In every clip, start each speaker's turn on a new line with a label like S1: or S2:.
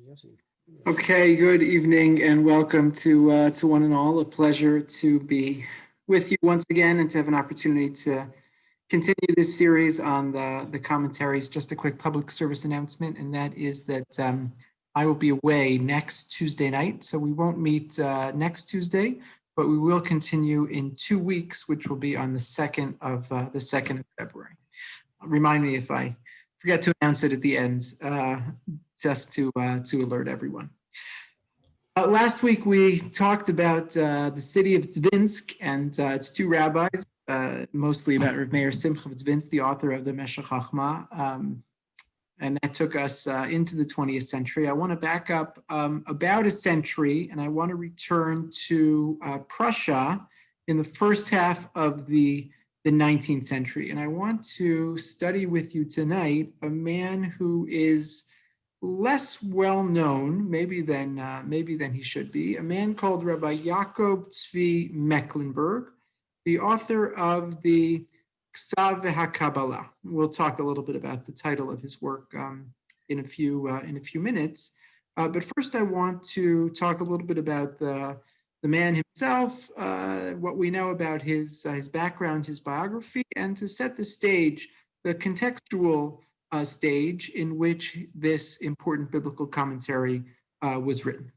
S1: Yosie.
S2: Okay, good evening and welcome to one and all. A pleasure to be with you once again and to have an opportunity to continue this series on the commentaries. Just a quick public service announcement, and that is that I will be away next Tuesday night, so we won't meet next Tuesday, but we will continue in 2 weeks, which will be on the 2nd of February. Remind me if I forget to announce it at the end, just to alert everyone. Last week we talked about the city of Dvinsk and its two rabbis, mostly about Rav Meir Simcha of Dvinsk, the author of the Meshech Chachma, and that took us into the 20th century. I want to back up about a century, and I want to return to Prussia in the first half of the 19th century. And I want to study with you tonight a man who is less well known, maybe than he should be, a man called Rabbi Yaakov Tzvi Mecklenburg, the author of the Ksav HaKabbalah. We'll talk a little bit about the title of his work in a few minutes. But first, I want to talk a little bit about the man himself, what we know about his background, his biography, and to set the stage, the contextual stage in which this important biblical commentary was written.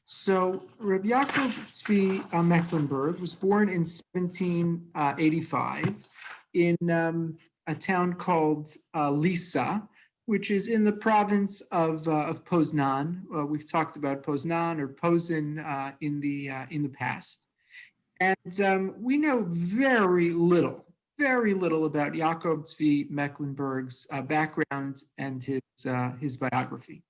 S2: So Rabbi Yaakov Tzvi Mecklenburg was born in 1785 in a town called Lisa, which is in the province of Poznan. We've talked about Poznan or Posen in the past, and we know very little about Yaakov Tzvi Mecklenburg's background and his biography.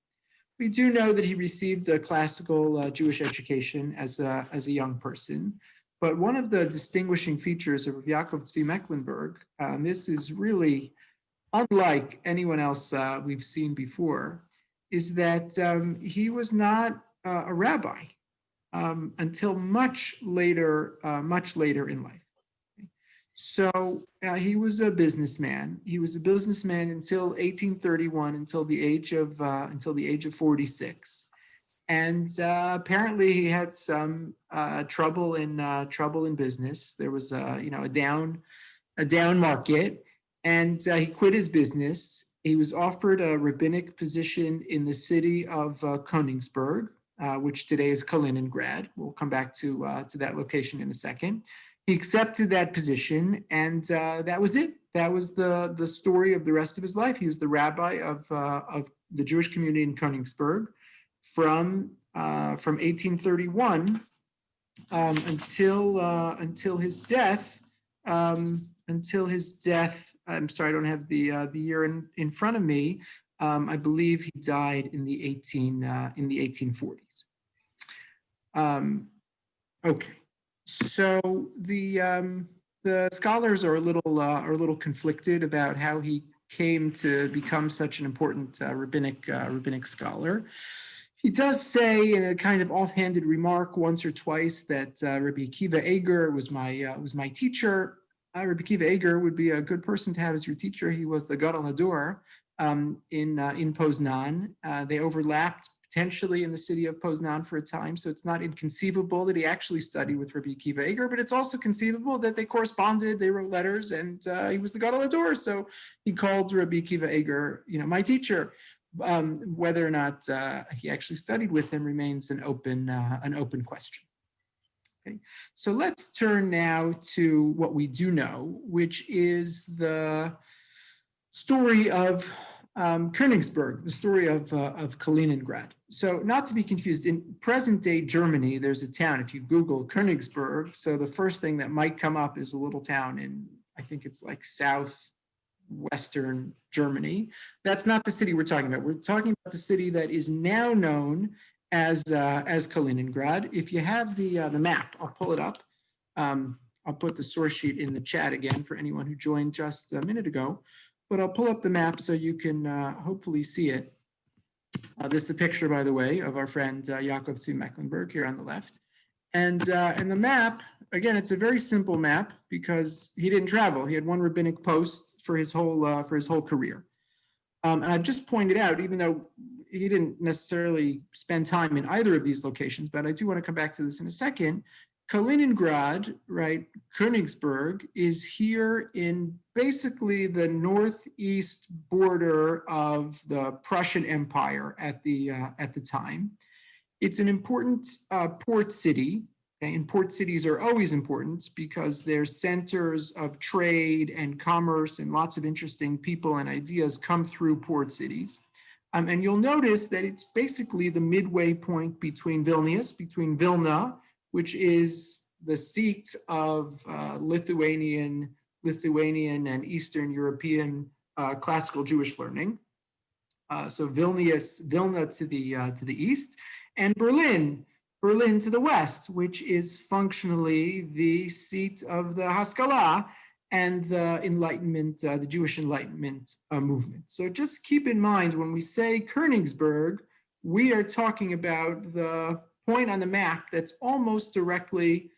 S2: We do know that he received a classical Jewish education as a young person, but one of the distinguishing features of Yaakov Tzvi Mecklenburg, this is really unlike anyone else we've seen before, is that he was not a rabbi until much later in life. So he was a businessman. He was a businessman until 1831, until the age of 46, and apparently he had some trouble in business. There was a down market, and he quit his business. He was offered a rabbinic position in the city of Königsberg, which today is Kaliningrad. We'll come back to that location in a second. He accepted that position, and that was it. That was the story of the rest of his life. He was the rabbi of the Jewish community in Königsberg from 1831 until his death. I'm sorry, I don't have the year in front of me. I believe he died in the 1840s. Okay. So the scholars are a little conflicted about how he came to become such an important rabbinic scholar. He does say in a kind of offhanded remark once or twice that Rabbi Akiva Eger was my teacher. Rabbi Akiva Eger would be a good person to have as your teacher. He was the Gadol Hador in Poznan. They overlapped potentially in the city of Poznan for a time, so it's not inconceivable that he actually studied with Rabbi Akiva Eger, but it's also conceivable that they corresponded, they wrote letters, and he was the Gadol Hador, so he called Rabbi Akiva Eger, my teacher. Whether or not he actually studied with him remains an open question. Okay, so let's turn now to what we do know, which is the story of Königsberg, the story of Kaliningrad. So not to be confused, in present-day Germany, there's a town, if you Google Königsberg, so the first thing that might come up is a little town in, I think it's like southwestern Germany. That's not the city we're talking about. We're talking about the city that is now known as Kaliningrad. If you have the map, I'll pull it up. I'll put the source sheet in the chat again for anyone who joined just a minute ago. But I'll pull up the map so you can hopefully see it. This is a picture, by the way, of our friend Yaakov Tzvi Mecklenburg here on the left. And the map, again, it's a very simple map because he didn't travel. He had one rabbinic post for his whole career. And I've just pointed out, even though he didn't necessarily spend time in either of these locations, but I do want to come back to this in a second. Kaliningrad, right, Königsberg, is here in basically the northeast border of the Prussian Empire at the time. It's an important port city. Okay? And port cities are always important because they're centers of trade and commerce, and lots of interesting people and ideas come through port cities. And you'll notice that it's basically the midway point between Vilna, which is the seat of Lithuanian and Eastern European classical Jewish learning. So Vilna to the east, and Berlin to the west, which is functionally the seat of the Haskalah and the Enlightenment, the Jewish Enlightenment movement. So just keep in mind, when we say Königsberg, we are talking about the point on the map that's almost directly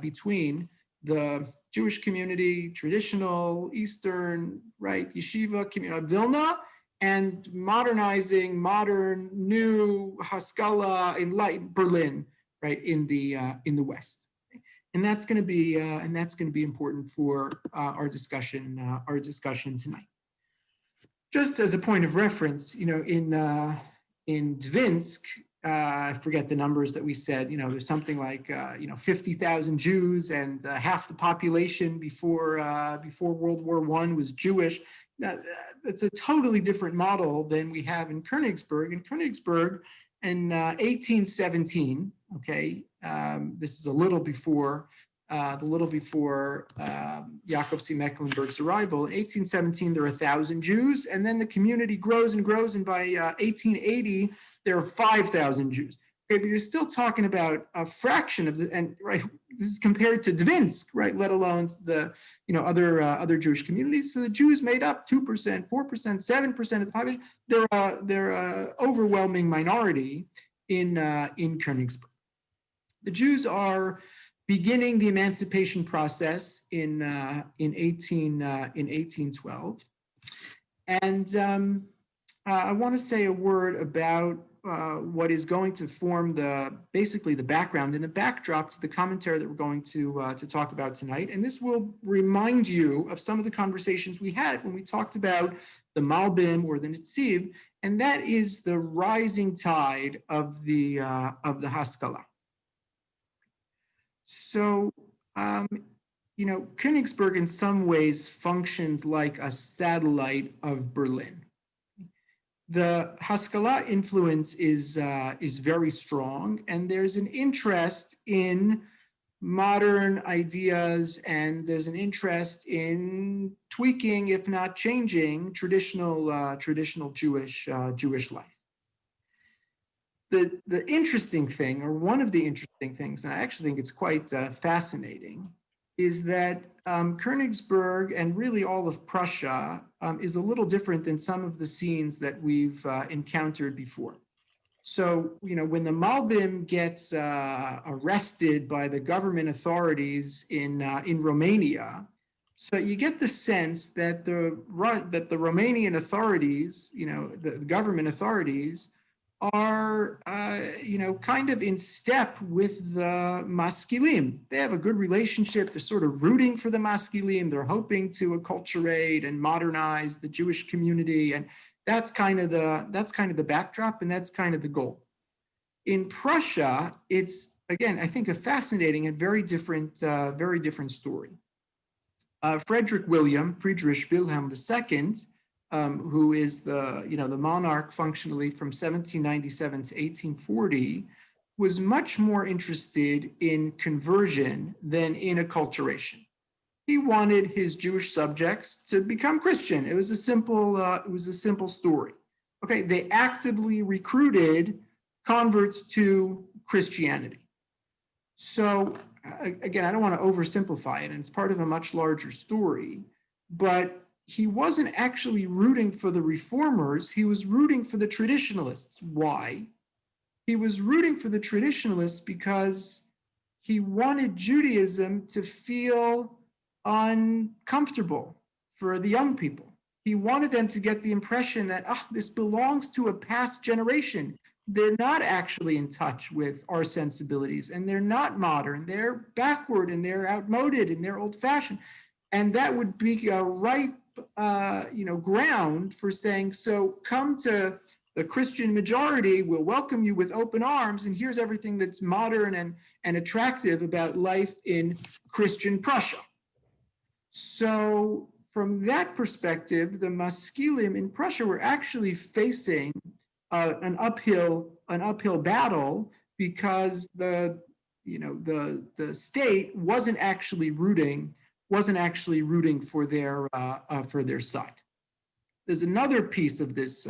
S2: between the Jewish community, traditional Eastern, right, yeshiva community of Vilna, and modernizing, modern, new Haskalah, enlightened Berlin, right, in the West. And that's going to be important for our discussion tonight. Just as a point of reference, in Dvinsk, I forget the numbers that we said. There's something like 50,000 Jews, and half the population before World War I was Jewish. Now, it's a totally different model than we have in Königsberg. In Königsberg, in 1817, okay, this is a little before Jacob C. Mecklenburg's arrival. In 1817, there are 1,000 Jews, and then the community grows and grows, and by 1880, there are 5,000 Jews. Okay, but you're still talking about a fraction of and right, this is compared to Dvinsk, right, let alone the other Jewish communities. So the Jews made up 2%, 4%, 7% of the population. They're an overwhelming minority in Königsberg. The Jews are beginning the emancipation process in 1812, and I want to say a word about what is going to form basically the background and the backdrop to the commentary that we're going to talk about tonight. And this will remind you of some of the conversations we had when we talked about the Malbim or the Netziv, and that is the rising tide of the Haskalah. So, Königsberg in some ways functioned like a satellite of Berlin. The Haskalah influence is very strong, and there's an interest in modern ideas, and there's an interest in tweaking, if not changing, traditional Jewish life. The interesting thing, or one of the interesting things, and I actually think it's quite fascinating, is that Königsberg and really all of Prussia is a little different than some of the scenes that we've encountered before. So, when the Malbim gets arrested by the government authorities in Romania, so you get the sense that the Romanian authorities, the government authorities, are, kind of in step with the Maskilim. They have a good relationship. They're sort of rooting for the Maskilim. They're hoping to acculturate and modernize the Jewish community, and that's kind of the backdrop, and that's kind of the goal. In Prussia, it's, again, I think, a fascinating and very different story. Friedrich Wilhelm II, who is the monarch functionally from 1797 to 1840, was much more interested in conversion than in acculturation. He wanted his Jewish subjects to become Christian. It was a simple story. Okay, they actively recruited converts to Christianity. So again, I don't want to oversimplify it, and it's part of a much larger story, but he wasn't actually rooting for the reformers. He was rooting for the traditionalists. Why? He was rooting for the traditionalists because he wanted Judaism to feel uncomfortable for the young people. he wanted them to get the impression that this belongs to a past generation. They're not actually in touch with our sensibilities, and they're not modern. They're backward, and they're outmoded, and they're old-fashioned. And that would be a ripe, ground for saying, so come to the Christian majority, we'll welcome you with open arms, and here's everything that's modern and attractive about life in Christian Prussia. So from that perspective, the Maskilim in Prussia were actually facing an uphill battle, because the state wasn't actually rooting for their side. There's another piece of this.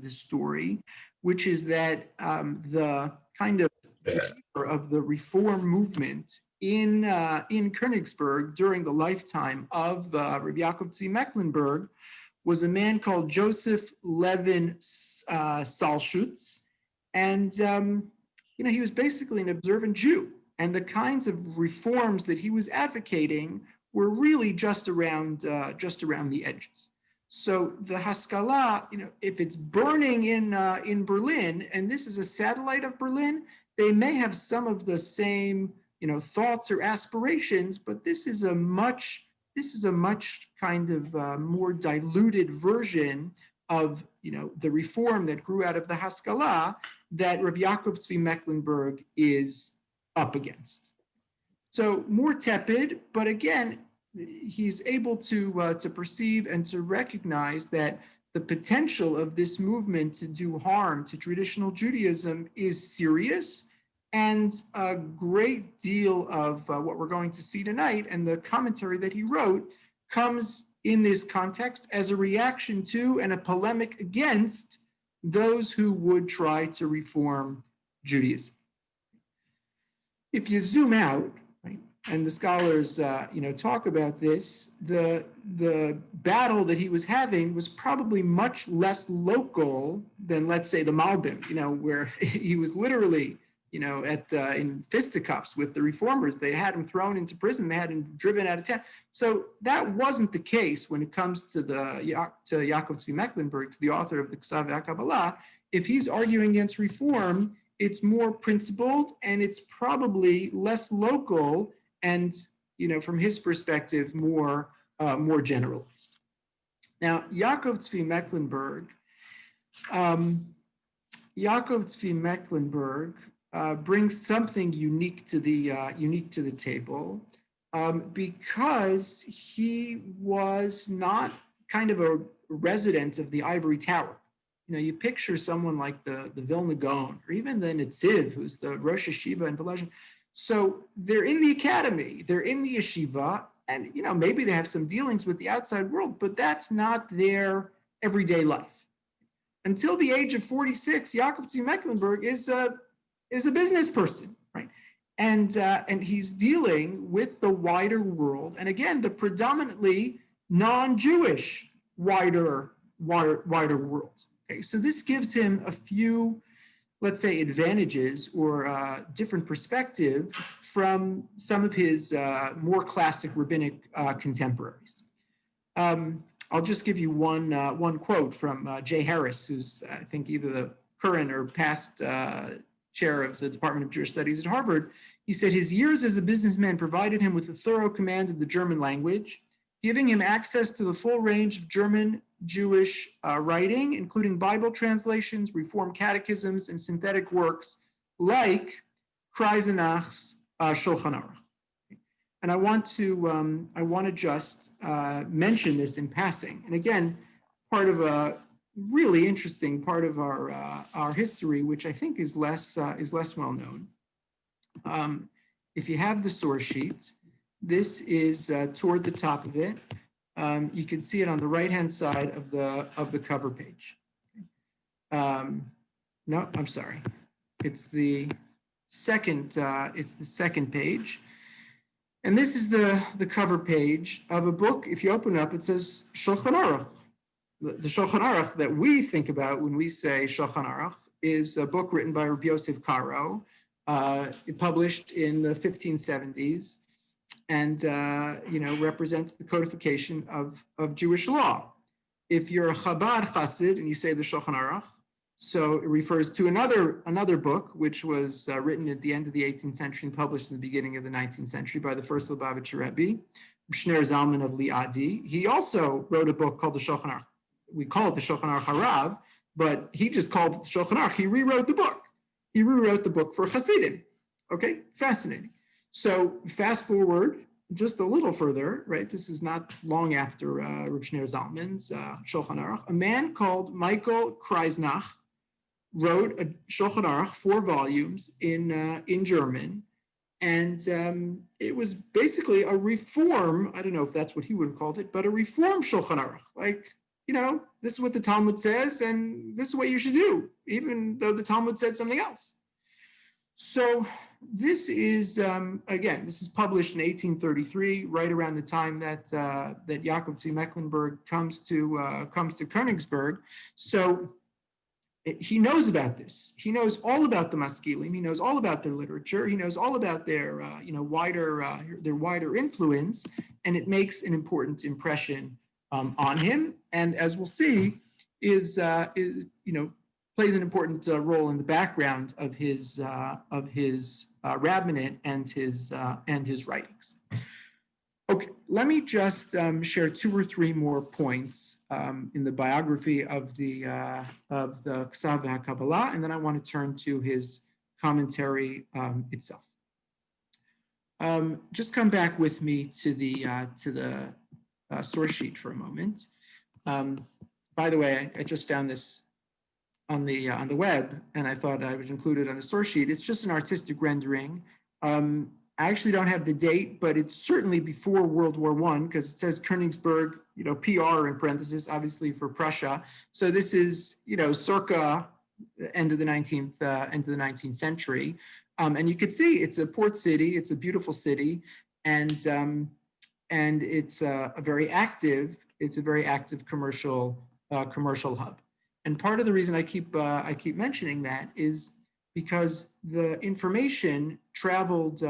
S2: Story, which is that the kind of leader of the reform movement in Königsberg during the lifetime of Rabbi Yaakov Tzvi Mecklenburg was a man called Joseph Levin Salschutz, and he was basically an observant Jew, and the kinds of reforms that he was advocating were really just around the edges. So the Haskalah, if it's burning in Berlin, and this is a satellite of Berlin, they may have some of the same thoughts or aspirations, but this is a much kind of more diluted version of the reform that grew out of the Haskalah that Rabbi Yaakov Tzvi Mecklenburg is up against. So more tepid, but again, he's able to perceive and to recognize that the potential of this movement to do harm to traditional Judaism is serious, and a great deal of what we're going to see tonight and the commentary that he wrote comes in this context as a reaction to and a polemic against those who would try to reform Judaism. If you zoom out, right, and the scholars talk about this, the battle that he was having was probably much less local than, let's say, the Malbim, where he was literally in fisticuffs with the reformers. They had him thrown into prison. They had him driven out of town. So that wasn't the case when it comes to Yaakov Tzvi Mecklenburg, to the author of the Ksav HaKabbalah. If he's arguing against reform, it's more principled, and it's probably less local, and from his perspective, more generalized. Now, Yaakov Tzvi Mecklenburg brings something unique to the table, because he was not kind of a resident of the ivory tower. You picture someone like the Vilna Gaon, or even the Netziv, who's the Rosh Yeshiva in Pelazhin. So they're in the academy, they're in the yeshiva, and maybe they have some dealings with the outside world, but that's not their everyday life. Until the age of 46, Yaakov Tzvi Mecklenburg is a business person, right? And he's dealing with the wider world, and again, the predominantly non-Jewish wider world. Okay, so this gives him a few, let's say, advantages or different perspective from some of his more classic rabbinic contemporaries. I'll just give you one quote from Jay Harris, who's I think either the current or past chair of the Department of Jewish Studies at Harvard. He said his years as a businessman provided him with a thorough command of the German language, giving him access to the full range of German Jewish writing, including Bible translations, Reform catechisms, and synthetic works like Kreisenach's Shulchan Aruch. And I want to just mention this in passing. And again, part of a really interesting part of our history, which I think is less well known. If you have the source sheet, this is toward the top of it. You can see it on the right-hand side of the cover page. No, I'm sorry. It's the second page. And this is the cover page of a book. If you open it up, it says Shulchan Aruch. The Shulchan Aruch that we think about when we say Shulchan Aruch is a book written by Rabbi Yosef Karo, published in the 1570s, and represents the codification of Jewish law. If you're a Chabad Chassid and you say the Shulchan Aruch, so it refers to another book, which was written at the end of the 18th century and published in the beginning of the 19th century by the first Lubavitcher Rabbi, Shner Zalman of Liadi. He also wrote a book called the Shulchan Aruch. We call it the Shulchan Aruch Harav, but he just called it the Shulchan Aruch. He rewrote the book. He rewrote the book for Hasidim. Okay, fascinating. So fast forward just a little further, right? This is not long after Reb Shner Zalman's Shulchan Aruch. A man called Michael Kreisnach wrote a Shulchan Aruch, 4 volumes in German, and it was basically a reform. I don't know if that's what he would have called it, but a reform Shulchan Aruch. Like, this is what the Talmud says, and this is what you should do, even though the Talmud said something else. So this is, again, this is published in 1833, right around the time that Yaakov Tzvi Mecklenburg comes to Königsberg. So he knows about this. He knows all about the Maskilim. He knows all about their literature. He knows all about their wider influence, and it makes an important impression on him. And as we'll see, plays an important role in the background of his rabbinate and his writings. Okay, let me just share 2 or 3 more points in the biography of the Ksav HaKabbalah, and then I want to turn to his commentary itself. Just come back with me to the source sheet for a moment. By the way, I just found this on the web, and I thought I would include it on the source sheet. It's just an artistic rendering. I actually don't have the date, but it's certainly before World War I, because it says Königsberg, PR in parentheses, obviously for Prussia. So this is, circa end of the 19th century. And you can see it's a port city. It's a beautiful city, and it's a very active commercial hub. And part of the reason I keep mentioning that is because the information traveled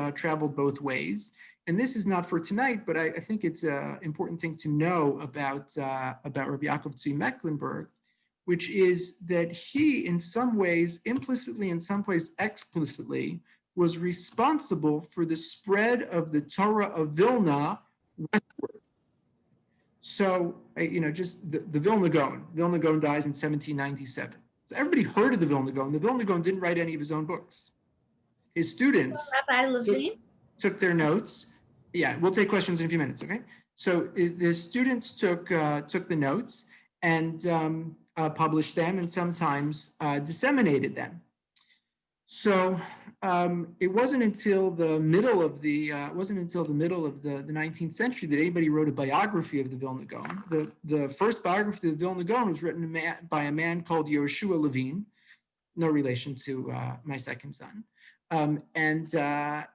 S2: both ways. And this is not for tonight, but I think it's an important thing to know about Rabbi Yaakov Tzvi Mecklenburg, which is that he, in some ways, implicitly, in some ways explicitly, was responsible for the spread of the Torah of Vilna westward. So, just the Vilna Gaon. Vilna Gaon dies in 1797. So everybody heard of the Vilna Gaon. The Vilna Gaon didn't write any of his own books. His students
S1: Rabbi Levine
S2: took their notes. Yeah, we'll take questions in a few minutes, okay? So the students took the notes and published them, and sometimes disseminated them. So it wasn't until the middle of the 19th century that anybody wrote a biography of the Vilna Gaon. The first biography of the Vilna Gaon was written by a man called Yoshua Levine, no relation to my second son. And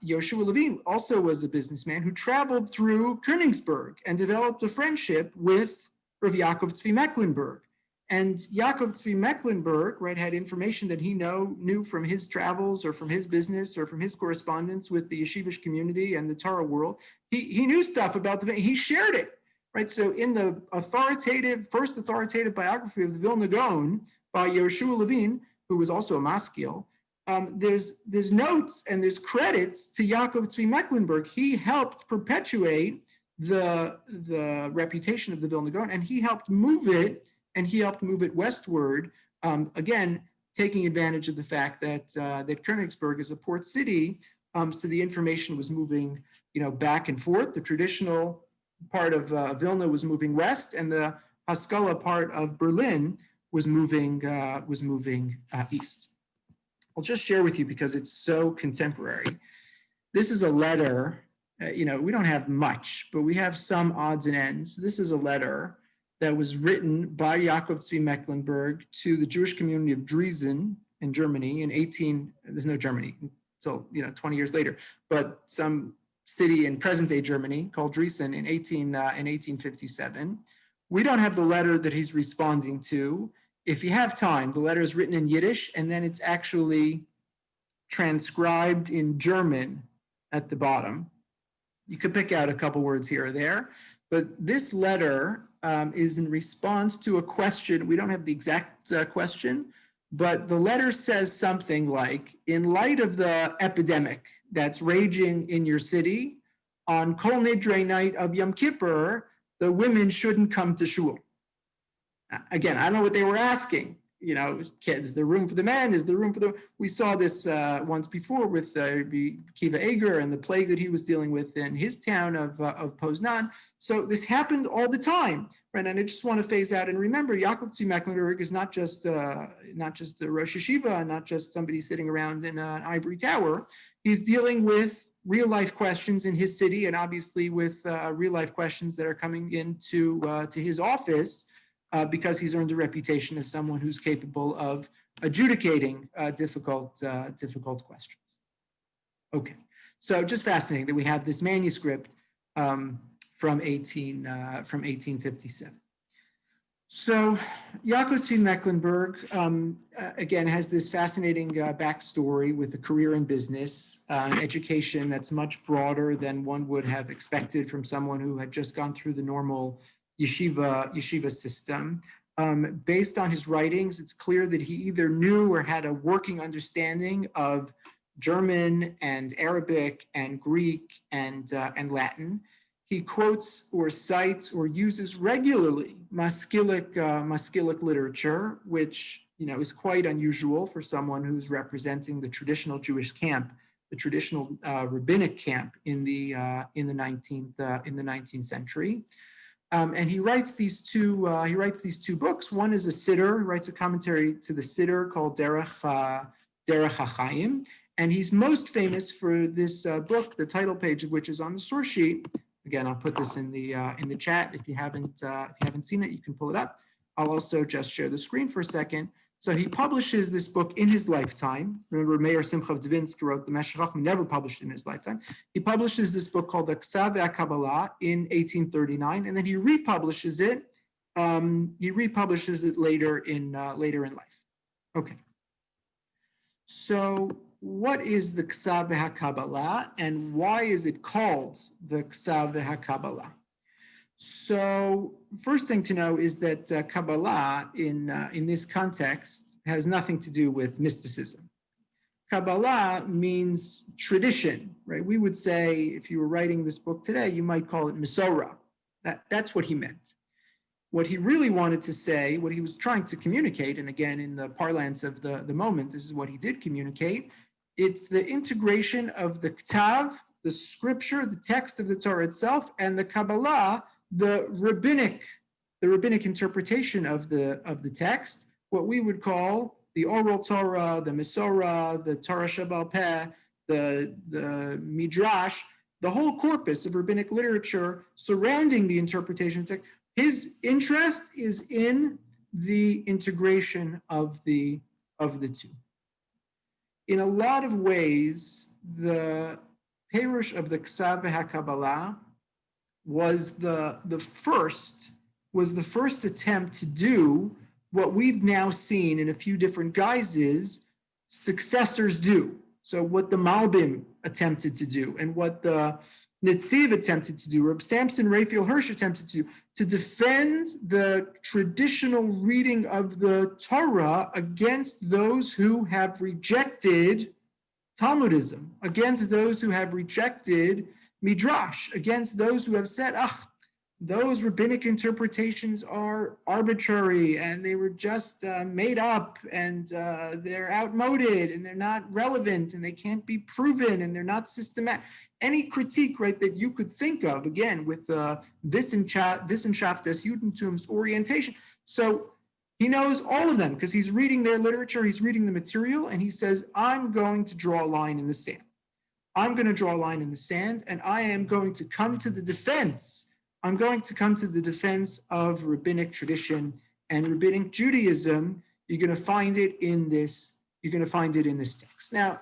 S2: Yoshua Levine also was a businessman who traveled through Königsberg and developed a friendship with Rav Yaakov Tzvi Mecklenburg. And Yaakov Tzvi Mecklenburg, right, had information that he knew from his travels or from his business or from his correspondence with the yeshivish community and the Torah world. He knew stuff about he shared it, right? So in the first authoritative biography of the Vilna Gaon by Yoshua Levine, who was also a maskil, there's notes and there's credits to Yaakov Tzvi Mecklenburg. He helped perpetuate the reputation of the Vilna Gaon, and he helped move it westward, again, taking advantage of the fact that Königsberg is a port city, so the information was moving, back and forth. The traditional part of Vilna was moving west, and the Haskalah part of Berlin was moving east. I'll just share with you because it's so contemporary. This is a letter. We don't have much, but we have some odds and ends. This is a letter that was written by Yaakov Tzvi Mecklenburg to the Jewish community of Dresden in Germany there's no Germany until 20 years later, but some city in present-day Germany called Dresden in 1857. We don't have the letter that he's responding to. If you have time, the letter is written in Yiddish, and then it's actually transcribed in German at the bottom. You could pick out a couple words here or there, but this letter is in response to a question. We don't have the exact question, but the letter says something like, in light of the epidemic that's raging in your city, on Kol Nidre night of Yom Kippur, the women shouldn't come to shul. Again, I don't know what they were asking. You know, is there room for the men? Is there room for the... We saw this once before with Kiva Eger and the plague that he was dealing with in his town of Poznan. So this happened all the time, right? And I just want to phase out and remember, Yaakov Mecklenburg is not just a Rosh Yeshiva, and not just somebody sitting around in an ivory tower. He's dealing with real life questions in his city, and obviously with real life questions that are coming into to his office. Because he's earned a reputation as someone who's capable of adjudicating difficult questions. Okay, so just fascinating that we have this manuscript from 1857. So Yaakov Mecklenburg, again, has this fascinating backstory with a career in business, an education that's much broader than one would have expected from someone who had just gone through the normal yeshiva system. Based on his writings, it's clear that he either knew or had a working understanding of German and Arabic and Greek and Latin. He quotes or cites or uses regularly Maskilic literature, which is quite unusual for someone who's representing the traditional Jewish camp, the traditional rabbinic camp in the 19th century. And he writes these two books. One is a siddur. He writes a commentary to the siddur called Derech HaChaim, and he's most famous for this book, the title page of which is on the source sheet. Again, I'll put this in the chat. If you haven't seen it, you can pull it up. I'll also just share the screen for a second. So he publishes this book in his lifetime. Remember, Meir Simcha Dvinsky wrote the Meshech Chochmah, never published in his lifetime. He publishes this book called the Ksav HaKabbalah in 1839, and then he republishes it. Later in life. Okay. So what is the Ksav HaKabbalah, and why is it called the Ksav HaKabbalah? So first thing to know is that Kabbalah in this context has nothing to do with mysticism. Kabbalah means tradition, right? We would say, if you were writing this book today, you might call it Masorah. That's what he meant. What he really wanted to say, what he was trying to communicate, and again, in the parlance of the moment, this is what he did communicate. It's the integration of the Ktav, the scripture, the text of the Torah itself, and the Kabbalah, the rabbinic interpretation of the text, what we would call the oral Torah, the Masorah, the Torah Sheba'al Peh, the Midrash, the whole corpus of rabbinic literature surrounding the interpretation of text. His interest is in the integration of the two. In a lot of ways, the Perush of the Ksav HaKabbalah was the first attempt to do what we've now seen in a few different guises successors do. So what the Malbim attempted to do, and what the Netziv attempted to do, Reb Samson Raphael Hirsch attempted to do, to defend the traditional reading of the Torah against those who have rejected Talmudism, against those who have rejected Midrash, against those who have said, those rabbinic interpretations are arbitrary and they were just made up, and they're outmoded and they're not relevant and they can't be proven and they're not systematic. Any critique, right, that you could think of, again, with Wissenschaft des Judentums orientation. So he knows all of them because he's reading their literature, he's reading the material, and he says, I'm going to draw a line in the sand. I'm going to draw a line in the sand, and I am going to come to the defense. I'm going to come to the defense of rabbinic tradition and rabbinic Judaism. You're going to find it in this. You're going to find it in this text. Now,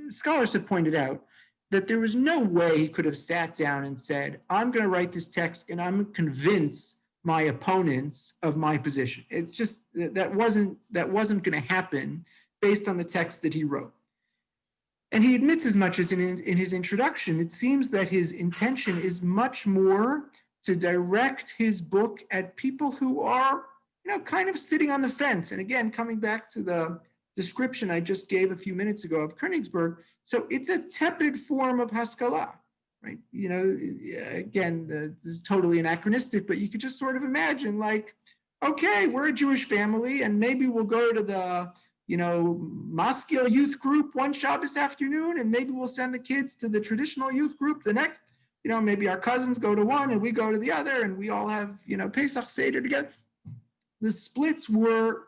S2: scholars have pointed out that there was no way he could have sat down and said, I'm going to write this text and I'm going to convince my opponents of my position. It's just that wasn't going to happen based on the text that he wrote. And he admits as much as in his introduction. It seems that his intention is much more to direct his book at people who are, kind of sitting on the fence. And again, coming back to the description I just gave a few minutes ago of Königsberg, so it's a tepid form of Haskalah, right? Again, this is totally anachronistic, but you could just sort of imagine like, okay, we're a Jewish family and maybe we'll go to the, Maskil youth group one Shabbos afternoon, and maybe we'll send the kids to the traditional youth group the next, maybe our cousins go to one and we go to the other and we all have, Pesach Seder together. The splits were,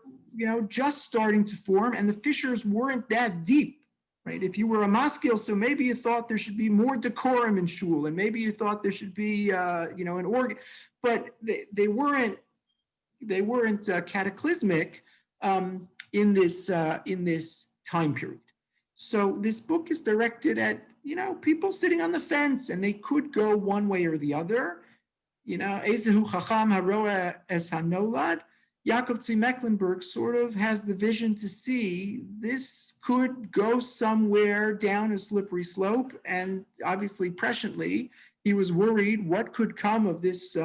S2: just starting to form and the fissures weren't that deep, right? If you were a maskil, so maybe you thought there should be more decorum in shul and maybe you thought there should be, an organ, but they weren't cataclysmic in this time period. So this book is directed at, people sitting on the fence and they could go one way or the other. Ezehu Chacham Haroa Es Hanolad. Yaakov Tzvi Mecklenburg sort of has the vision to see this could go somewhere down a slippery slope, and obviously presciently he was worried what could come of this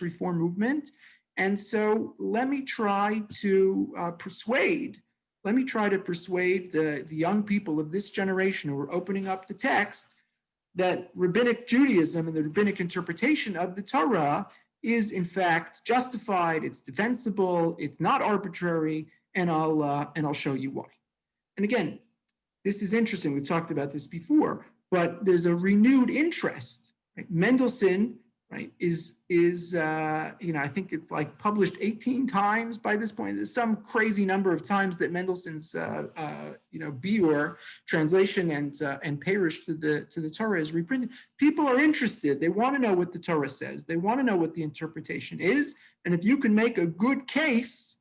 S2: reform movement. And so let me try to persuade the young people of this generation who are opening up the text that rabbinic Judaism and the rabbinic interpretation of the Torah is in fact justified, it's defensible, it's not arbitrary, and I'll show you why. And again, this is interesting, we've talked about this before, but there's a renewed interest, right? Mendelssohn, right, is I think it's like published 18 times by this point. There's some crazy number of times that Mendelssohn's Biur translation and Parish to the Torah is reprinted. People are interested. They want to know what the Torah says. They want to know what the interpretation is. And if you can make a good case,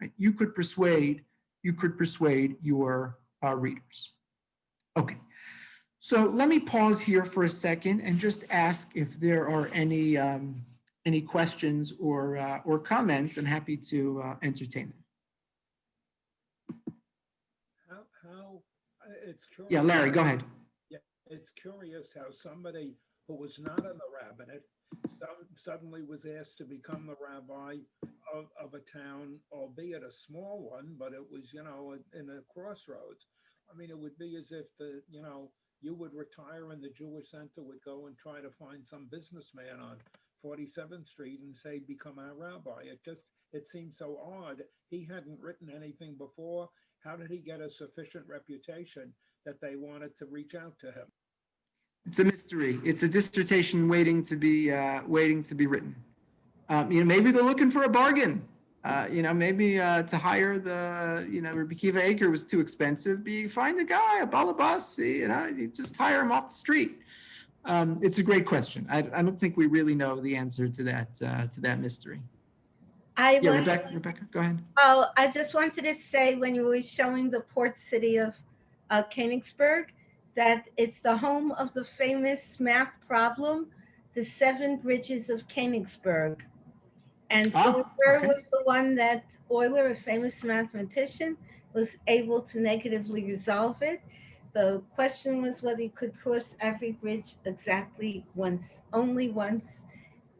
S2: right, you could persuade your readers. Okay. So let me pause here for a second and just ask if there are any questions or comments. I'm happy to entertain them.
S1: How it's curious.
S2: Yeah, Larry, go ahead.
S1: Yeah, it's curious how somebody who was not in the rabbinate suddenly was asked to become the rabbi of a town, albeit a small one, but it was, in a crossroads. I mean, it would be as if you would retire and the Jewish Center would go and try to find some businessman on 47th Street and say, become our rabbi. It seemed so odd. He hadn't written anything before. How did he get a sufficient reputation that they wanted to reach out to him?
S2: It's a mystery. It's a dissertation waiting to be written. Maybe they're looking for a bargain. Maybe to hire the, Rabbi Kiva Aker was too expensive. You find a guy, a balabas, you just hire him off the street. It's a great question. I don't think we really know the answer to that mystery. Rebecca, go ahead.
S3: Oh, I just wanted to say, when you were showing the port city of Königsberg, that it's the home of the famous math problem, the 7 bridges of Königsberg. And Euler was the one that Euler, a famous mathematician, was able to negatively resolve it. The question was whether you could cross every bridge exactly once, only once,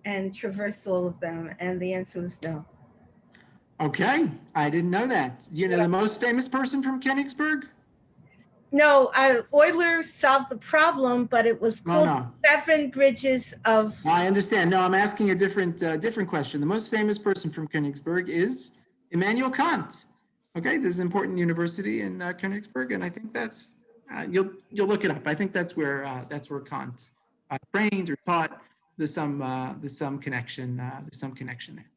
S3: and traverse all of them. And the answer was no.
S2: Okay, I didn't know that. The most famous person from Königsberg?
S3: No, Euler solved the problem, but it was called 7 bridges of...
S2: I understand. No, I'm asking a different question. The most famous person from Königsberg is Immanuel Kant. Okay, this is an important university in Königsberg, and I think that's you'll look it up. I think that's where Kant trained or taught. There's some connection there.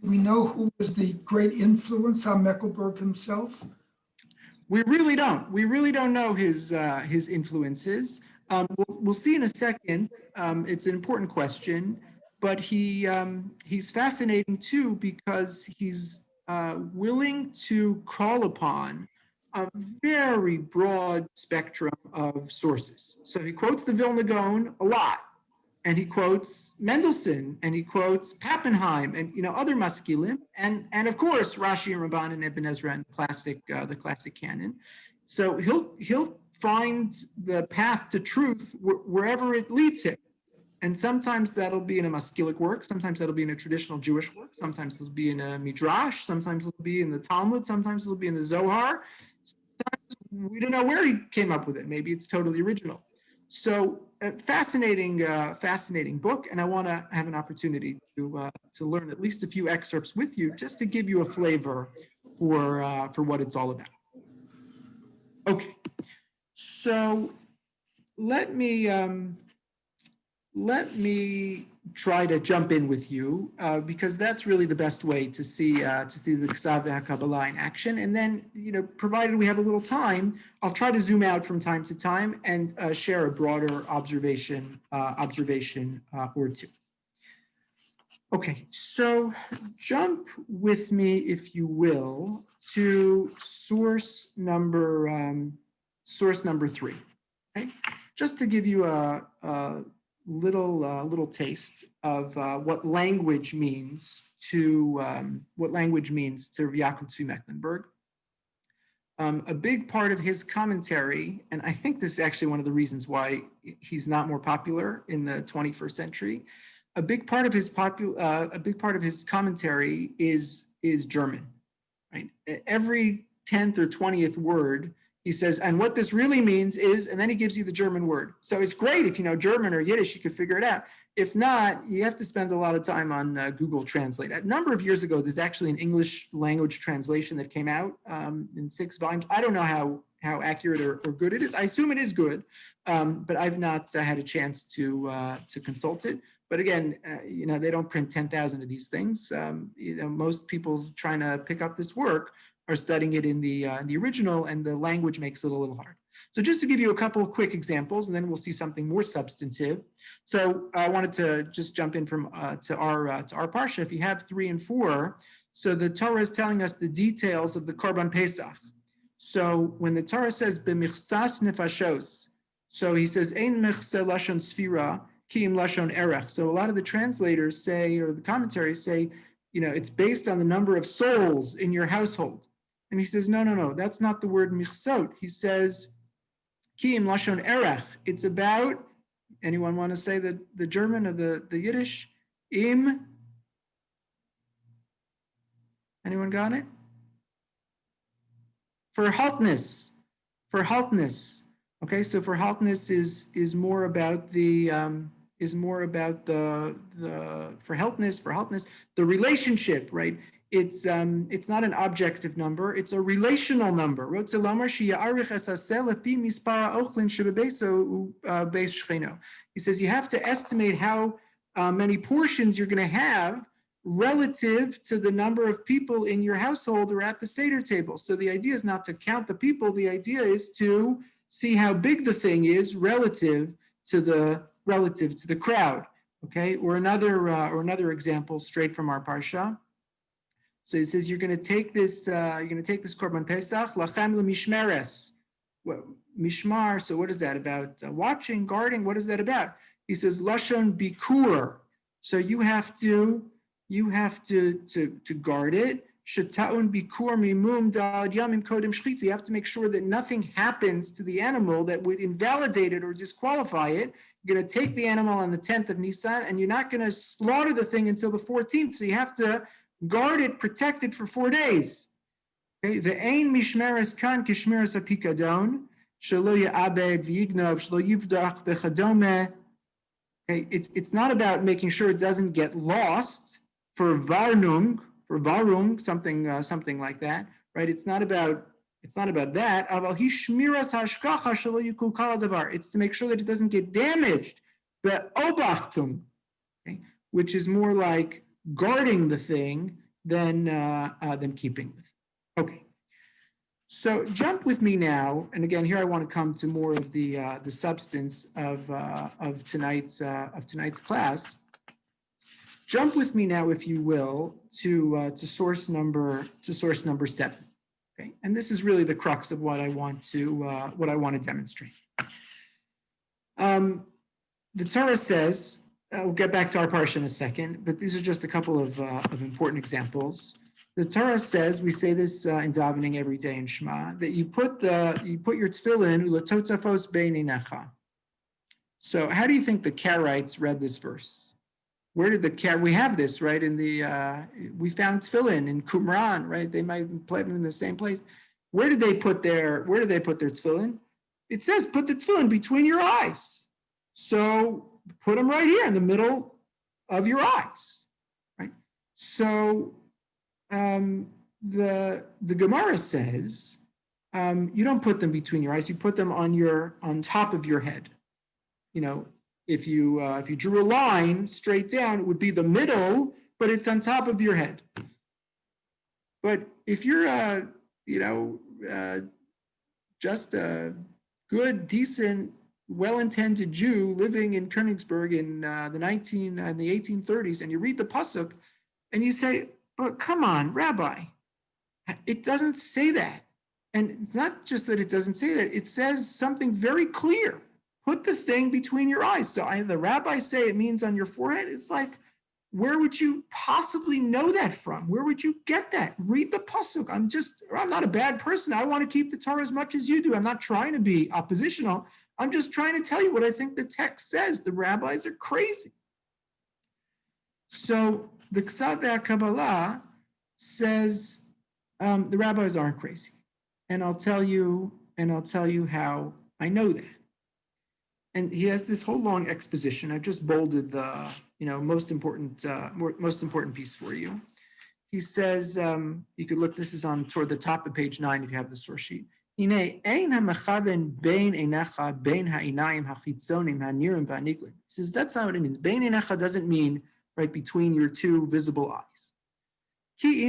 S4: Do we know who was the great influence on Mecklenburg himself?
S2: We really don't. We really don't know his influences. We'll see in a second. It's an important question, but he's fascinating too because he's willing to call upon a very broad spectrum of sources. So he quotes the Vilna Gaon a lot, and he quotes Mendelssohn, and he quotes Pappenheim, and other maskilim, and of course Rashi and Rabban and Ibn Ezra and the classic canon. So he'll find the path to truth wherever it leads him. And sometimes that'll be in a maskilic work, sometimes that'll be in a traditional Jewish work, sometimes it'll be in a midrash, sometimes it'll be in the Talmud, sometimes it'll be in the Zohar. Sometimes we don't know where he came up with it. Maybe it's totally original. So fascinating book, and I want to have an opportunity to learn at least a few excerpts with you, just to give you a flavor for what it's all about. Okay, so let me try to jump in with you because that's really the best way to see the Ksav HaKabbalah in action. And then, provided we have a little time, I'll try to zoom out from time to time and share a broader observation or two. Okay, so jump with me, if you will, to source number 3. Okay, just to give you a little taste of what language means to Rabico Mecklenburg. A big part of his commentary, and I think this is actually one of the reasons why he's not more popular in the 21st century. A big part of his commentary is German, right? Every 10th or 20th word he says, and what this really means is, and then he gives you the German word. So it's great if you know German or Yiddish, you can figure it out. If not, you have to spend a lot of time on Google Translate. A number of years ago, there's actually an English language translation that came out in 6 volumes. I don't know how accurate or good it is. I assume it is good, but I've not had a chance to consult it. But again, they don't print 10,000 of these things. Most people trying to pick up this work are studying it in the original, and the language makes it a little hard. So just to give you a couple of quick examples, and then we'll see something more substantive. So I wanted to just jump in to our Parsha. If you have 3 and 4, so the Torah is telling us the details of the Korban Pesach. So when the Torah says b'michsas nefashos, so he says ein mechse lashon sfira ki im lashon erech. So a lot of the translators say, or the commentaries say, it's based on the number of souls in your household. And he says, no, that's not the word michsot. He says, ki im lashon erech. It's about, anyone want to say the German or the Yiddish? Im. Anyone got it? Verhaltnis. Okay, so verhaltnis is more about the verhaltnis, the relationship, right? It's not an objective number, it's a relational number. He says you have to estimate how many portions you're going to have relative to the number of people in your household or at the Seder table. So the idea is not to count the people, the idea is to see how big the thing is relative to the crowd. Okay, or another example straight from our Parsha. So he says you're going to take this Korban Pesach lachem lemishmeres. Mishmar. So what is that about? Watching, guarding. What is that about? He says lashon bikur. So you have to guard it. Shetaun bikur mimum dal yamim kodim shchitza. You have to make sure that nothing happens to the animal that would invalidate it or disqualify it. You're going to take the animal on the 10th of Nisan, and you're not going to slaughter the thing until the 14th. So you have to guard it, protect it for 4 days. Okay, ve'ein mishmeres kan kishmeres apikadon shelo ya'abed v'yignov shelo yivdach v'chadome. Okay, it's not about making sure it doesn't get lost for varung, something like that, right? It's not about that. It's to make sure that it doesn't get damaged. Okay, which is more like guarding the thing than keeping it. Okay, so jump with me now, and again, here I want to come to more of the substance of tonight's class. Jump with me now, if you will, to source number 7. Okay, and this is really the crux of what I want to demonstrate. The Torah says. We'll get back to our parsha in a second, but these are just a couple of important examples. The Torah says, we say this in davening every day in Shema, that you put your tefillin ulatotafos beinecha. So how do you think the Karaites read this verse? Where did we have this, right? We found tefillin in Qumran, right? They might have played them in the same place. Where did they put their tefillin? It says, put the tefillin between your eyes. So put them right here in the middle of your eyes, right? So the Gemara says, you don't put them between your eyes, you put them on top of your head. If you drew a line straight down, it would be the middle, but it's on top of your head. But if you're just a good, decent, well-intended Jew living in Königsberg in the 1830s, and you read the pasuk, and you say, "But come on, Rabbi, it doesn't say that." And it's not just that it doesn't say that; it says something very clear. Put the thing between your eyes. So the rabbis say it means on your forehead. It's like, where would you possibly know that from? Where would you get that? Read the pasuk. I'm not a bad person. I want to keep the Torah as much as you do. I'm not trying to be oppositional. I'm just trying to tell you what I think the text says. The rabbis are crazy. So the Ksad Kabbalah says the rabbis aren't crazy. And I'll tell you how I know that. And he has this whole long exposition. I've just bolded the most important piece for you. He says, you could look, this is toward the top of page 9 if you have the source sheet. He says, that's not what it means. Bein einecha doesn't mean right between your two visible eyes. He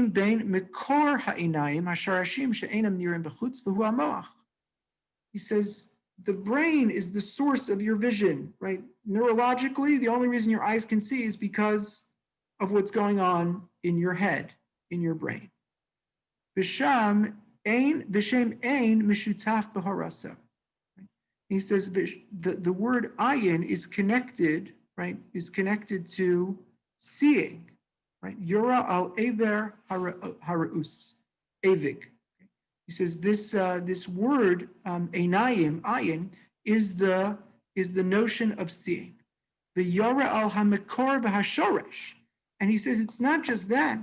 S2: says, the brain is the source of your vision, right? Neurologically, the only reason your eyes can see is because of what's going on in your head, in your brain. V'shem ein mishutaf b'harasa. He says the word ayin is connected, right? Is connected to seeing, right? Yera al ever haraus, evig. He says this word einayim, ayin, is the notion of seeing. The Yera al hamekor v'hashoresh, and he says it's not just that,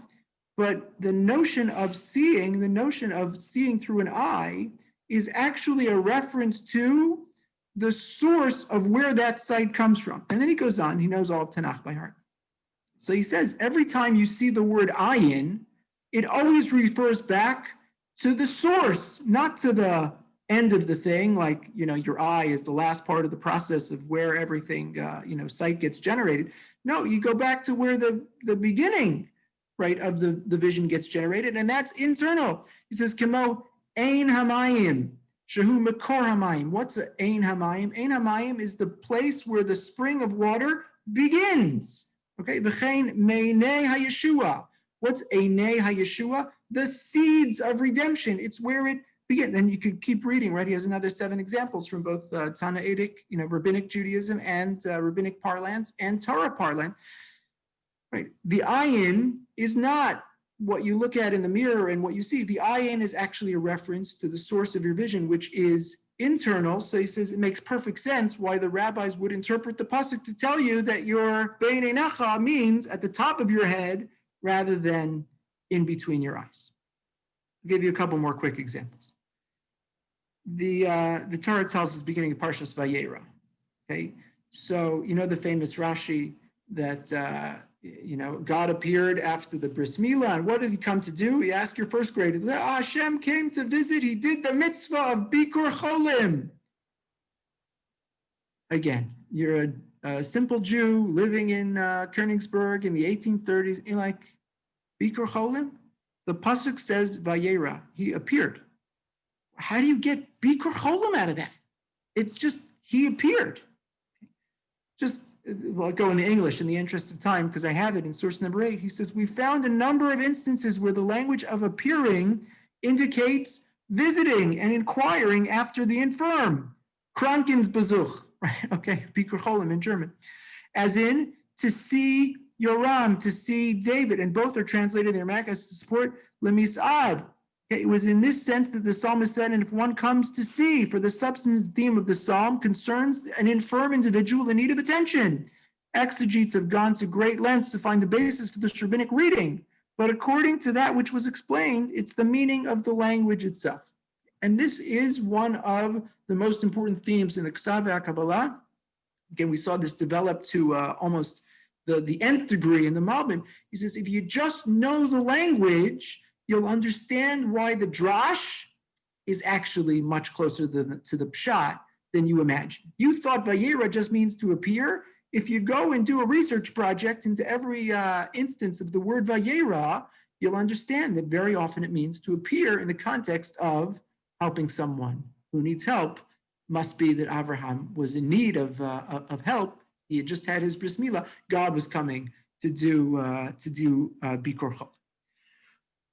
S2: but the notion of seeing through an eye, is actually a reference to the source of where that sight comes from. And then he goes on. He knows all of Tanakh by heart. So he says every time you see the word ayin, it always refers back to the source, not to the end of the thing, like, your eye is the last part of the process of where everything, sight gets generated. No, you go back to where the beginning, right, of the vision gets generated, and that's internal. He says, Kemo ein hamayim, shehu makor hamayim. What's ein hamayim? Ein hamayim is the place where the spring of water begins. Okay, v'chein meinei hayeshua. What's einei hayeshua? The seeds of redemption. It's where it begins. And you could keep reading, right? He has another 7 examples from both Tannaitic, rabbinic Judaism, and rabbinic parlance and Torah parlance. Right? The ayin is not what you look at in the mirror and what you see. The ayin is actually a reference to the source of your vision, which is internal. So he says it makes perfect sense why the rabbis would interpret the pasuk to tell you that your bein einecha means at the top of your head rather than in between your eyes. I'll give you a couple more quick examples. The Torah tells us beginning of Parshas Yera. Okay, so the famous Rashi that God appeared after the bris milah, and what did he come to do? He asked your first grader. Hashem came to visit. He did the mitzvah of bikur cholim. Again, you're a simple Jew living in Königsberg in the 1830s. You're like, bikur cholim? The pasuk says Vayera, he appeared. How do you get bikur cholim out of that? It's just he appeared. I'll go in the English in the interest of time because I have it in source number 8. He says, we found a number of instances where the language of appearing indicates visiting and inquiring after the infirm. Krankensbesuch, right? Okay, bikur cholim in German. As in, to see Yoram, to see David, and both are translated in Aramaic as to support lemisad, Okay, it was in this sense that the psalmist said, and if one comes to see, for the substance theme of the psalm concerns an infirm individual in need of attention. Exegetes have gone to great lengths to find the basis for this rabbinic reading, but according to that which was explained, it's the meaning of the language itself. And this is one of the most important themes in the Ksav HaKabbalah. Again, we saw this develop to almost the nth degree in the Malbim. He says, if you just know the language, you'll understand why the drash is actually much closer to the pshat than you imagine. You thought Vayera just means to appear. If you go and do a research project into every instance of the word Vayera, you'll understand that very often it means to appear in the context of helping someone who needs help. Must be that Abraham was in need of help. He had just had his bris milah. God was coming to do Bikor Chol.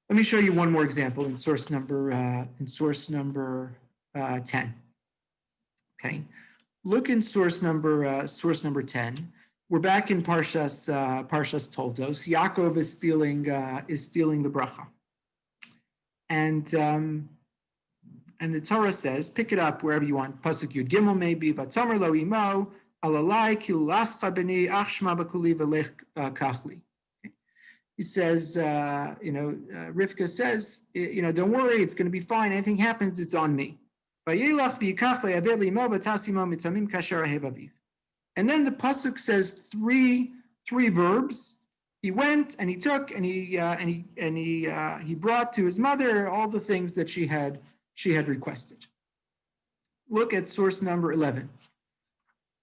S2: Let me show you one more example in source number 10. Okay, look in source number 10. We're back in Parshas Toldos. Yaakov is stealing the bracha, and the Torah says, pick it up wherever you want. Pasuk Yud Gimel maybe. Vatomer lo imo alalai kilascha b'ni achshma b'kuli v'lech kachli. He says, Rivka says, don't worry, it's going to be fine. Anything happens, it's on me. And then the pasuk says three verbs. He went and he took and he brought to his mother all the things that she had requested. Look at source number 11.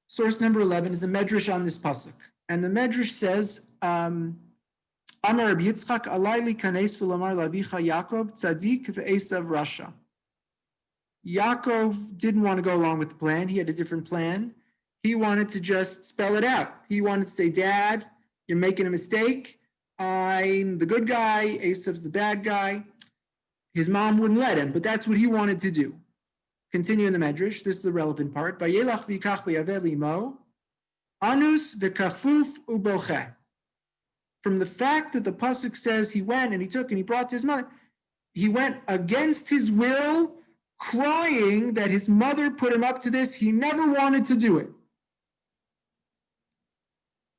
S2: Source number 11 is a medrash on this pasuk, and the medrash says, Amar Rabbi Yitzchak alayli kanes v'lamar lavicha Yaakov tzadik v'esav rasha. Yaakov didn't want to go along with the plan. He had a different plan. He wanted to just spell it out. He wanted to say, Dad, you're making a mistake. I'm the good guy. Esav's the bad guy. His mom wouldn't let him, but that's what he wanted to do. Continue in the medrash. This is the relevant part. Vayelach v'yikach v'yaveh limo, anus v'kafuf ubocheh. From the fact that the pasuk says he went and he took and he brought to his mother, he went against his will, crying that his mother put him up to this. He never wanted to do it.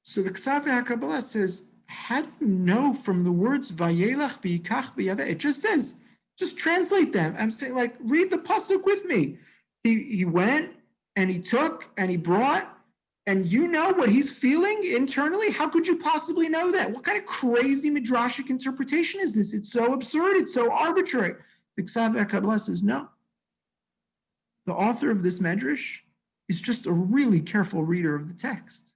S2: So the Ksav HaKabbalah says, how do you know from the words Vayelach v'yikach v'yaveh? It just says, just translate them. I'm saying, like, read the pasuk with me. He went and he took and he brought, and you know what he's feeling internally? How could you possibly know that? What kind of crazy midrashic interpretation is this? It's so absurd. It's so arbitrary. The Ksav HaKabbalah says, no. The author of this medrash is just a really careful reader of the text.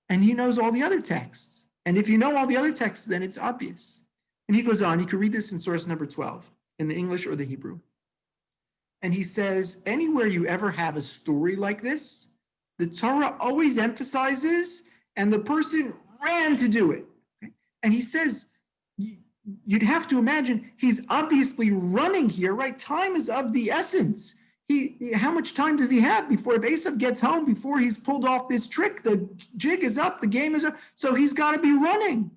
S2: And he knows all the other texts. And if you know all the other texts, then it's obvious. And he goes on. You can read this in source number 12, in the English or the Hebrew. And he says, anywhere you ever have a story like this, the Torah always emphasizes, and the person ran to do it. Okay? And he says, you'd have to imagine he's obviously running here, right? Time is of the essence. How much time does he have before, if Esav gets home, before he's pulled off this trick? The jig is up, the game is up, so he's got to be running.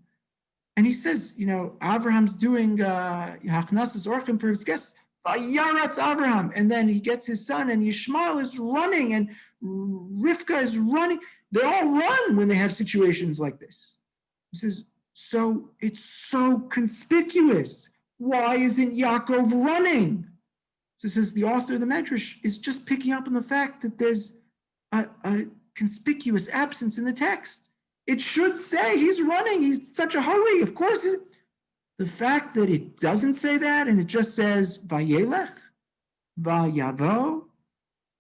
S2: And he says, Abraham's doing Hachnasas Orchim for his guests. Yaratz Abraham, and then he gets his son, and Yishmael is running, and Rivka is running. They all run when they have situations like this. He says, so it's so conspicuous. Why isn't Yaakov running? So it says the author of the Medrash is just picking up on the fact that there's a conspicuous absence in the text. It should say he's running. He's in such a hurry. Of course, the fact that it doesn't say that and it just says Vayelech, Vayavo,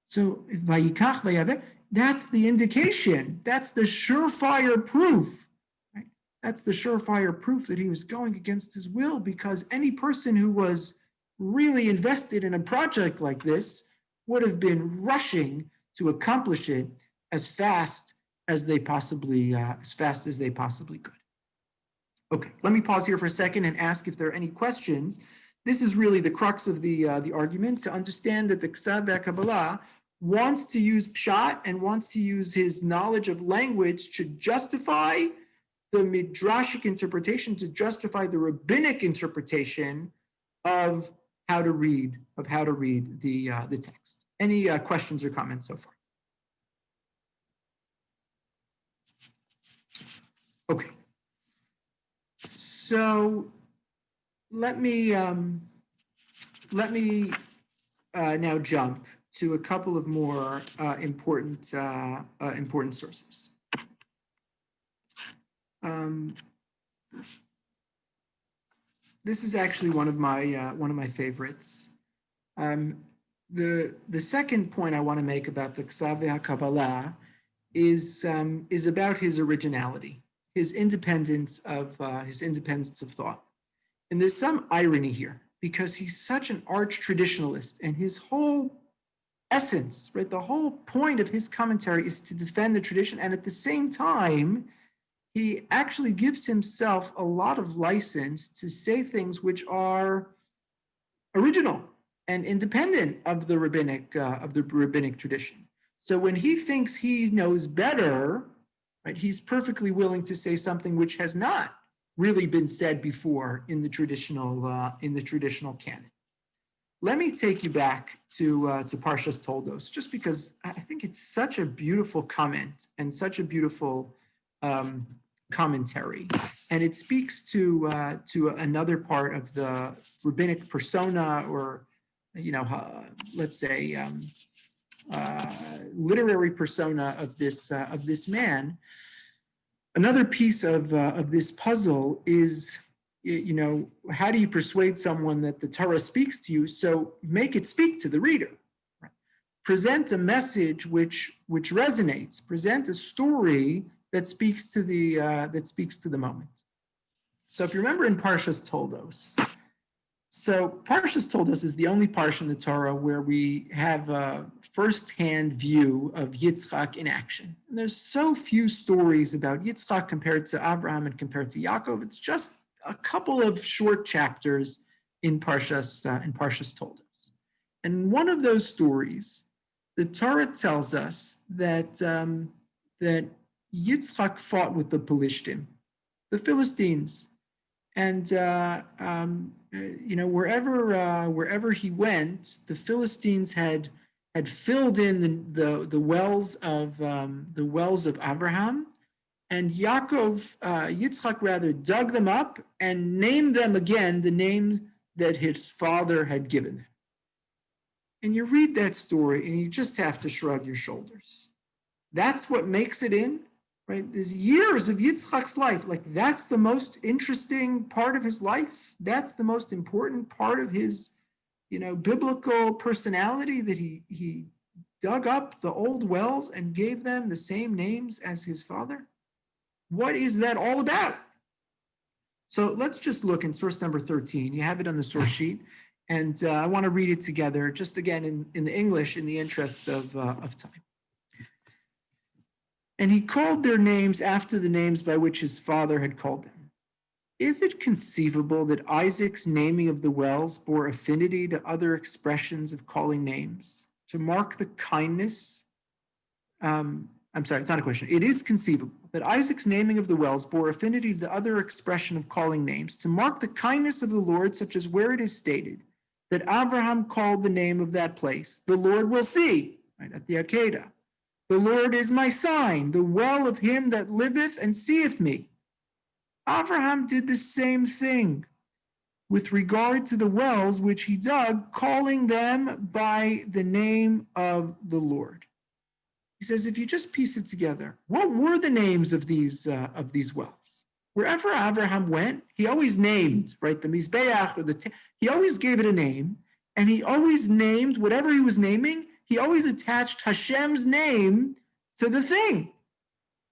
S2: so Vayikach, Vayaveh, that's the indication. That's the surefire proof. Right? That's the surefire proof that he was going against his will, because any person who was really invested in a project like this would have been rushing to accomplish it as fast as they possibly could. Okay, let me pause here for a second and ask if there are any questions. This is really the crux of the argument, to understand that the Ksav HaKabbalah wants to use pshat and wants to use his knowledge of language to justify the midrashic interpretation, to justify the rabbinic interpretation of how to read the text. Any questions or comments so far? Okay. So let me now jump to a couple of more important sources. This is actually one of my favorites. The second point I want to make about the Ksav HaKabbalah is about his originality, his independence of thought. And there's some irony here because he's such an arch traditionalist, and his whole essence, right, the whole point of his commentary is to defend the tradition, and at the same time, he actually gives himself a lot of license to say things which are original and independent of the rabbinic tradition. So when he thinks he knows better, right, he's perfectly willing to say something which has not really been said before in the traditional canon. Let me take you back to Parshas Toldos, just because I think it's such a beautiful comment and such a beautiful commentary, and it speaks to another part of the rabbinic persona, or let's say literary persona of this man. Another piece of this puzzle is, how do you persuade someone that the Torah speaks to you? So make it speak to the reader. Right? Present a message which resonates. Present a story that speaks to the moment. So if you remember in Parshas Toldos, Parshas Toldos is the only parsha in the Torah where we have a first-hand view of Yitzchak in action. And there's so few stories about Yitzchak compared to Abraham and compared to Yaakov. It's just a couple of short chapters in Parshas Toldos. And one of those stories, the Torah tells us that Yitzchak fought with the Pelishtim, the Philistines, and wherever he went, the Philistines had filled in the wells of Abraham, and Yitzchak rather dug them up and named them again the name that his father had given them. And you read that story and you just have to shrug your shoulders. That's what makes it in, right? There's years of Yitzchak's life. Like, that's the most interesting part of his life. That's the most important part of his, biblical personality, that he dug up the old wells and gave them the same names as his father. What is that all about? So let's just look in source number 13. You have it on the source sheet. And I want to read it together, just again in the English, in the interest of time. And he called their names after the names by which his father had called them. Is it conceivable that Isaac's naming of the wells bore affinity to other expressions of calling names to mark the kindness? I'm sorry, it's not a question. It is conceivable that Isaac's naming of the wells bore affinity to the other expression of calling names to mark the kindness of the Lord, such as where it is stated that Abraham called the name of that place, the Lord will see, right, at the Akedah. The Lord is my sign, the well of him that liveth and seeth me. Abraham did the same thing with regard to the wells which he dug, calling them by the name of the Lord. He says, if you just piece it together, what were the names of these wells? Wherever Abraham went, he always named, right, the Mizbeach, or he always gave it a name, and he always named whatever he was naming. He always attached Hashem's name to the thing.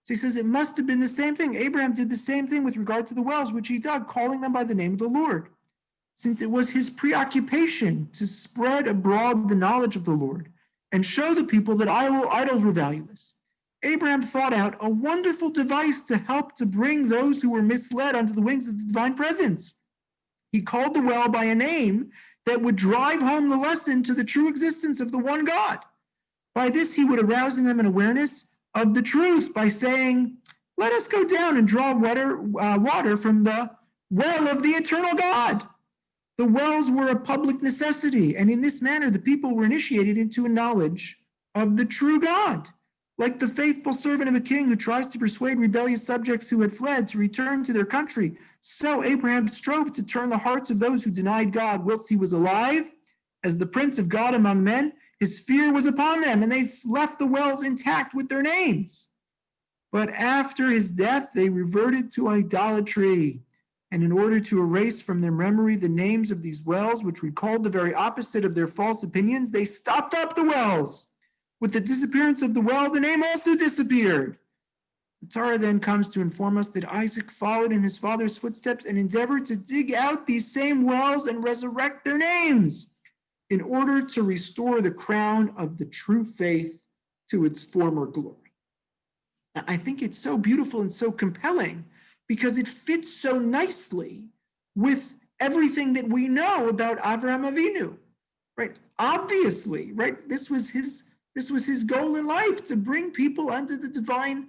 S2: So he says it must have been the same thing. Abraham did the same thing with regard to the wells which he dug, calling them by the name of the Lord, since it was his preoccupation to spread abroad the knowledge of the Lord and show the people that idols were valueless. Abraham thought out a wonderful device to help to bring those who were misled onto the wings of the divine presence. He called the well by a name that would drive home the lesson to the true existence of the one God. By this, he would arouse in them an awareness of the truth by saying, let us go down and draw water from the well of the eternal God. The wells were a public necessity, and in this manner, the people were initiated into a knowledge of the true God. Like the faithful servant of a king who tries to persuade rebellious subjects who had fled to return to their country, so Abraham strove to turn the hearts of those who denied God whilst he was alive. As the prince of God among men, his fear was upon them, and they left the wells intact with their names. But after his death, they reverted to idolatry. And in order to erase from their memory the names of these wells, which recalled the very opposite of their false opinions, they stopped up the wells. With the disappearance of the well, the name also disappeared. The Torah then comes to inform us that Isaac followed in his father's footsteps and endeavored to dig out these same wells and resurrect their names in order to restore the crown of the true faith to its former glory. I think it's so beautiful and so compelling because it fits so nicely with everything that we know about Avraham Avinu, right? Obviously, right? This was his goal in life, to bring people under the divine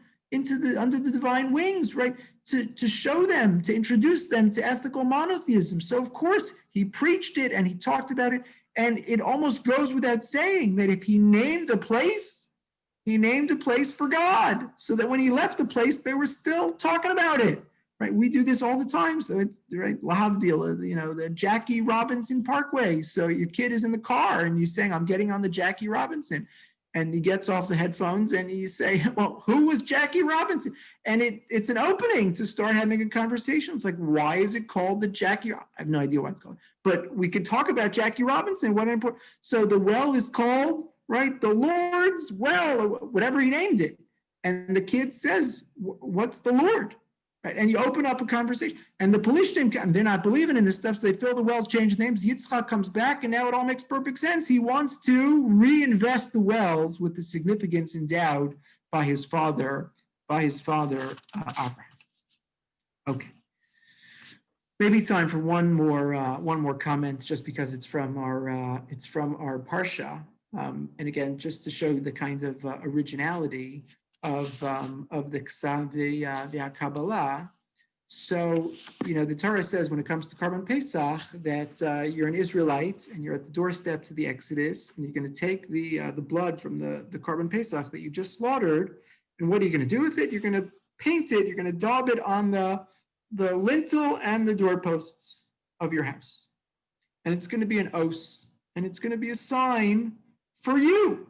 S2: wings, right? To show them, to introduce them to ethical monotheism. So of course he preached it and he talked about it, and it almost goes without saying that if he named a place for God, so that when he left the place, they were still talking about it, right? We do this all the time. So it's right, Lahavdil, the Jackie Robinson Parkway. So your kid is in the car and you're saying, I'm getting on the Jackie Robinson. And he gets off the headphones and you say, well, who was Jackie Robinson? And it's an opening to start having a conversation. It's like, why is it called the Jackie? I have no idea why it's called, but we could talk about Jackie Robinson. What important? So the well is called, right, the Lord's well, or whatever he named it. And the kid says, what's the Lord? Right? And you open up a conversation. And the Pelishtim, they're not believing in this stuff, so they fill the wells, change names. Yitzchak comes back, and now it all makes perfect sense. He wants to reinvest the wells with the significance endowed by his father Abraham. Okay. Maybe time for one more comment, just because it's from our Parsha. And again, just to show the kind of originality of the Ksav v'Kabbalah. So, the Torah says when it comes to Karban Pesach that you're an Israelite and you're at the doorstep to the Exodus, and you're going to take the blood from the Karban Pesach that you just slaughtered, and what are you going to do with it? You're going to paint it, you're going to daub it on the lintel and the doorposts of your house. And it's going to be an os, and it's going to be a sign for you.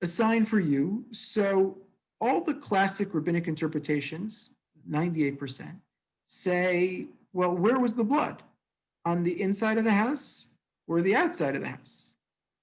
S2: A sign for you. So all the classic rabbinic interpretations, 98%, say, well, where was the blood? On the inside of the house or the outside of the house?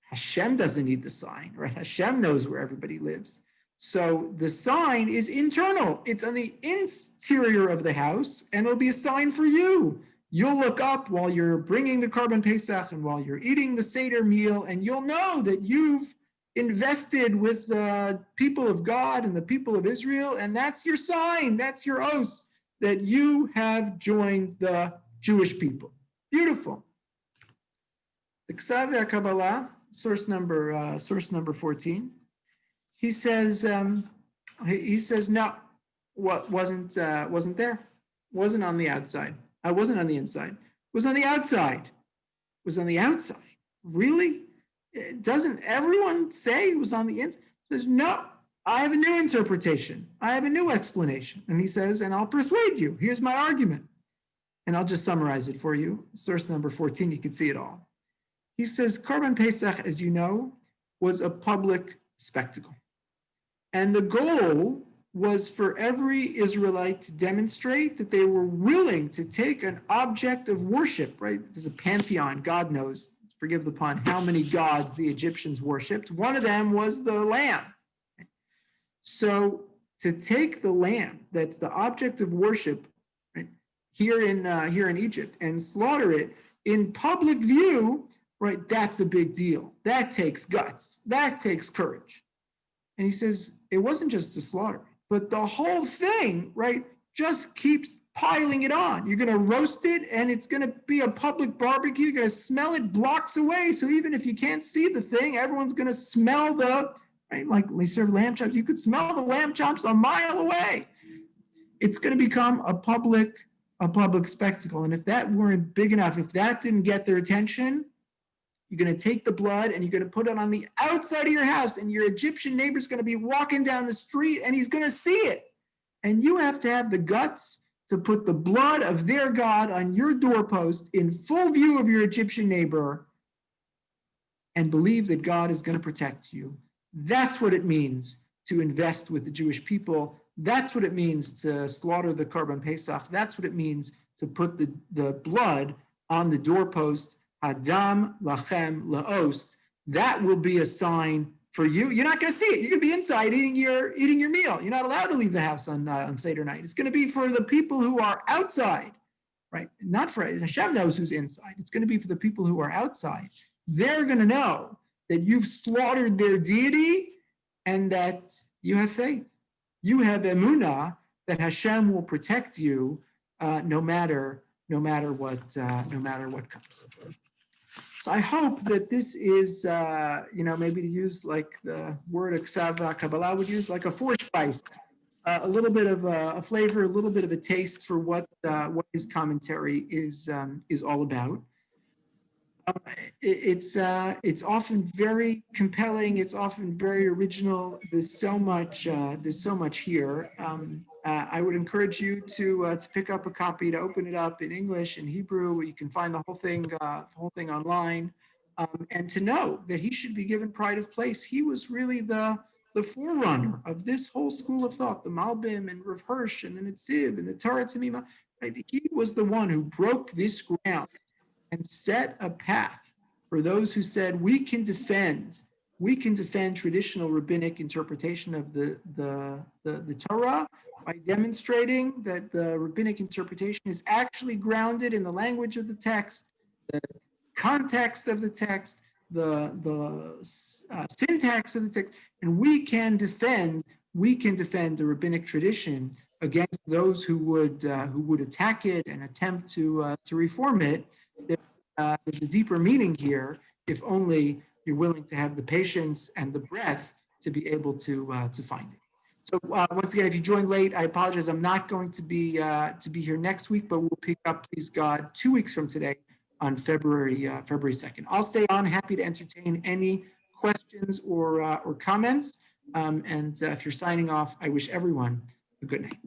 S2: Hashem doesn't need the sign, right? Hashem knows where everybody lives. So the sign is internal. It's on the interior of the house, and it'll be a sign for you. You'll look up while you're bringing the Karban Pesach and while you're eating the Seder meal, and you'll know that you've invested with the people of God and the people of Israel, and that's your sign, that's your os, that you have joined the Jewish people. Beautiful. The Ksav v'Kabbalah, source number 14. He says no, what wasn't there, wasn't on the outside. I wasn't on the inside. It was on the outside. It was on the outside. Really? Doesn't everyone say it was on the inside? He says, no, I have a new interpretation. I have a new explanation. And he says, and I'll persuade you. Here's my argument. And I'll just summarize it for you. Source number 14, you can see it all. He says, Karban Pesach, as you know, was a public spectacle. And the goal was for every Israelite to demonstrate that they were willing to take an object of worship, right? There's a pantheon, God knows, forgive the pun, how many gods the Egyptians worshipped. One of them was the lamb. So to take the lamb, that's the object of worship, right, here in Egypt, and slaughter it in public view, right, that's a big deal. That takes guts. That takes courage. And he says, it wasn't just to slaughter, but the whole thing, right, just keeps piling it on. You're going to roast it, and it's going to be a public barbecue. You're going to smell it blocks away. So even if you can't see the thing, everyone's going to smell right, like they serve lamb chops. You could smell the lamb chops a mile away. It's going to become a public a public spectacle. And if that weren't big enough, if that didn't get their attention, you're going to take the blood and you're going to put it on the outside of your house, and your Egyptian neighbor's going to be walking down the street and he's going to see it. And you have to have the guts to put the blood of their God on your doorpost in full view of your Egyptian neighbor and believe that God is going to protect you. That's what it means to invest with the Jewish people. That's what it means to slaughter the Korban Pesach. That's what it means to put the blood on the doorpost. Hadam lachem laost. That will be a sign for you. You're not going to see it. You're going to be inside eating your meal. You're not allowed to leave the house on Seder night. It's going to be for the people who are outside, right? Not for Hashem knows who's inside. It's going to be for the people who are outside. They're going to know that you've slaughtered their deity and that you have faith. You have emunah that Hashem will protect you no matter what comes. So I hope that this is, maybe to use like the word Aksav Kabbalah would use, like a Vorspeise, a little bit of a flavor, a little bit of a taste for what his commentary is all about. It's often very compelling. It's often very original. There's so much here. I would encourage you to pick up a copy, to open it up in English and Hebrew. You can find the whole thing online, and to know that he should be given pride of place. He was really the forerunner of this whole school of thought, the Malbim and Rav Hirsch and the Netziv and the Torah Tamima. Right? He was the one who broke this ground and set a path for those who said we can defend traditional rabbinic interpretation of the Torah by demonstrating that the rabbinic interpretation is actually grounded in the language of the text, the context of the text, the syntax of the text, and we can defend the rabbinic tradition against those who would attack it and attempt to reform it. There's a deeper meaning here, if only you're willing to have the patience and the breadth to be able to find it. So once again, if you joined late, I apologize. I'm not going to be here next week, but we'll pick up, please God, 2 weeks from today on February 2nd. I'll stay on, happy to entertain any questions or comments. And if you're signing off, I wish everyone a good night.